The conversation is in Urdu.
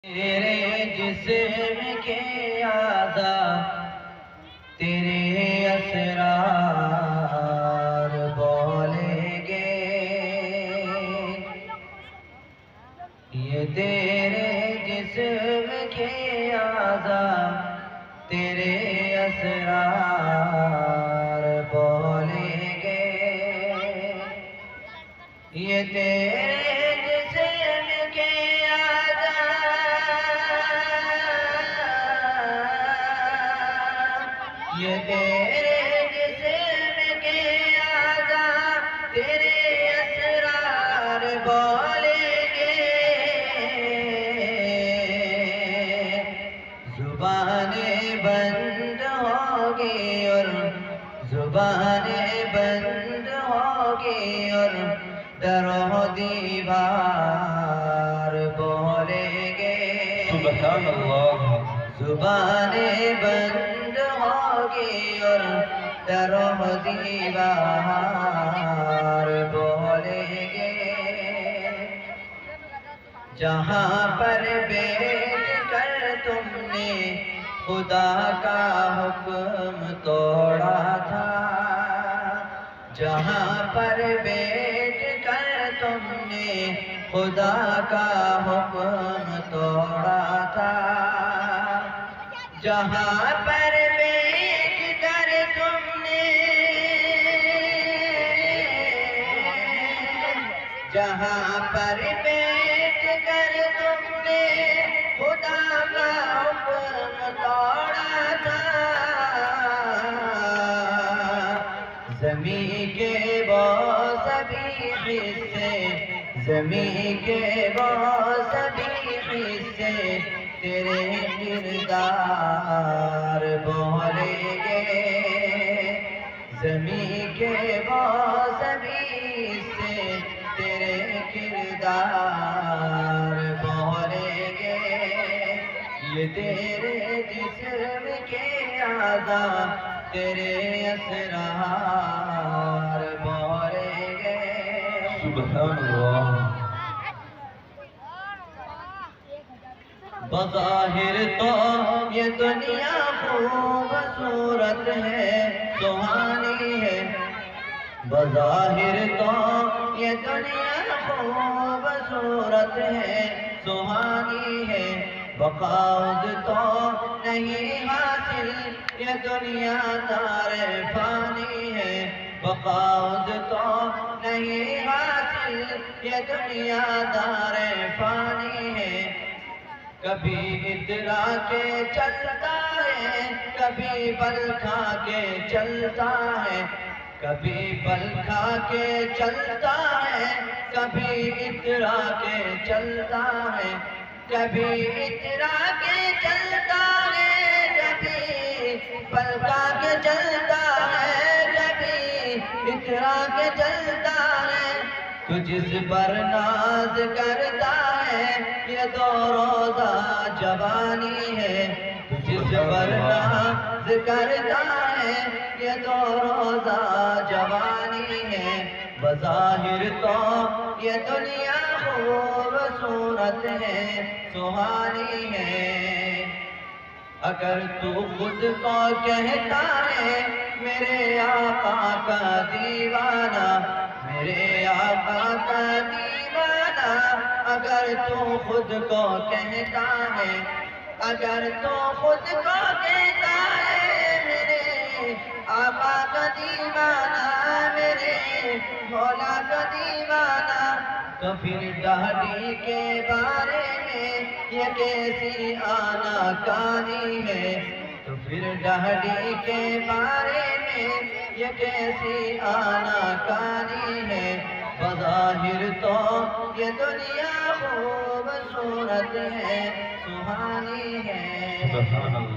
تیرے جسم کے اعضاء تیرے اسرار بولیں گے، یہ تیرے جسم کے اعضاء تیرے اسرار بولیں گے، یہ تیرے جسم کے یہ تیرے جسم کے اعضاء تیرے اسرار بولیں گے، زبانیں بند ہوگی اور زبانیں بند ہوگی اور در و دیوار بولیں گے، سبحان اللہ۔ زبانیں بند ہوگی اور در و دیوار بولیں گے، جہاں پر بیٹھ کر تم نے خدا کا حکم توڑا تھا، جہاں پر بیٹھ کر تم نے خدا کا حکم توڑا تھا، جہاں پر بیٹھ کر تم نے جہاں پر بیٹھ کر تم نے خدا کا حکم توڑا تھا، زمین کے وہ سبھی حصے زمین کے وہ سبھی حصے تیرے کردار بولیں گے، زمین کے وہ سبھی حصے تیرے کردار بولیں گے، یہ تیرے جسم کے اعضاء تیرے اسرار بولیں گے، سبحان اللہ۔ بظاہر تو یہ دنیا خوبصورت ہے، سہانی ہے، بظاہر تو یہ دنیا خوبصورت ہے، سہانی ہے، بقاؤد تو نہیں حاصل یہ دنیا دار فانی ہے، بقاؤد تو نہیں حاصل یہ دنیا دار فانی ہے، کبھی اترا کے چلتا ہے کبھی بل کھا کے چلتا ہے، کبھی بل کھا کے چلتا ہے کبھی اترا کے چلتا ہے، کبھی اترا کے چلتا ہے کبھی بل کھا کے چلتا ہے، کبھی اترا کے چلتا ہے، تو جس پر ناز کرتا ہے یہ دو روزہ جوانی ہے، تو جس پر ناز کرتا ہے یہ دو روزہ جوانی ہے، بظاہر تو یہ دنیا خوبصورت ہے، سہانی ہے، اگر تو خود کو کہتا ہے میرے آقا کا دیوانہ، میرے آقا کا دیوانہ، اگر تو خود کو کہتا ہے، اگر تو خود کو کہتا ہے میرے آقا کا دیوانہ، میرے مولا کا دیوانہ، تو پھر دہلی کے بارے میں یہ کیسی آنا کانی ہے، تو پھر دہلی کے بارے میں یہ کیسی آنا کانی ہے، بظاہر تو یہ دنیا خوبصورت ہے، سہانی ہے۔ سبحان اللہ۔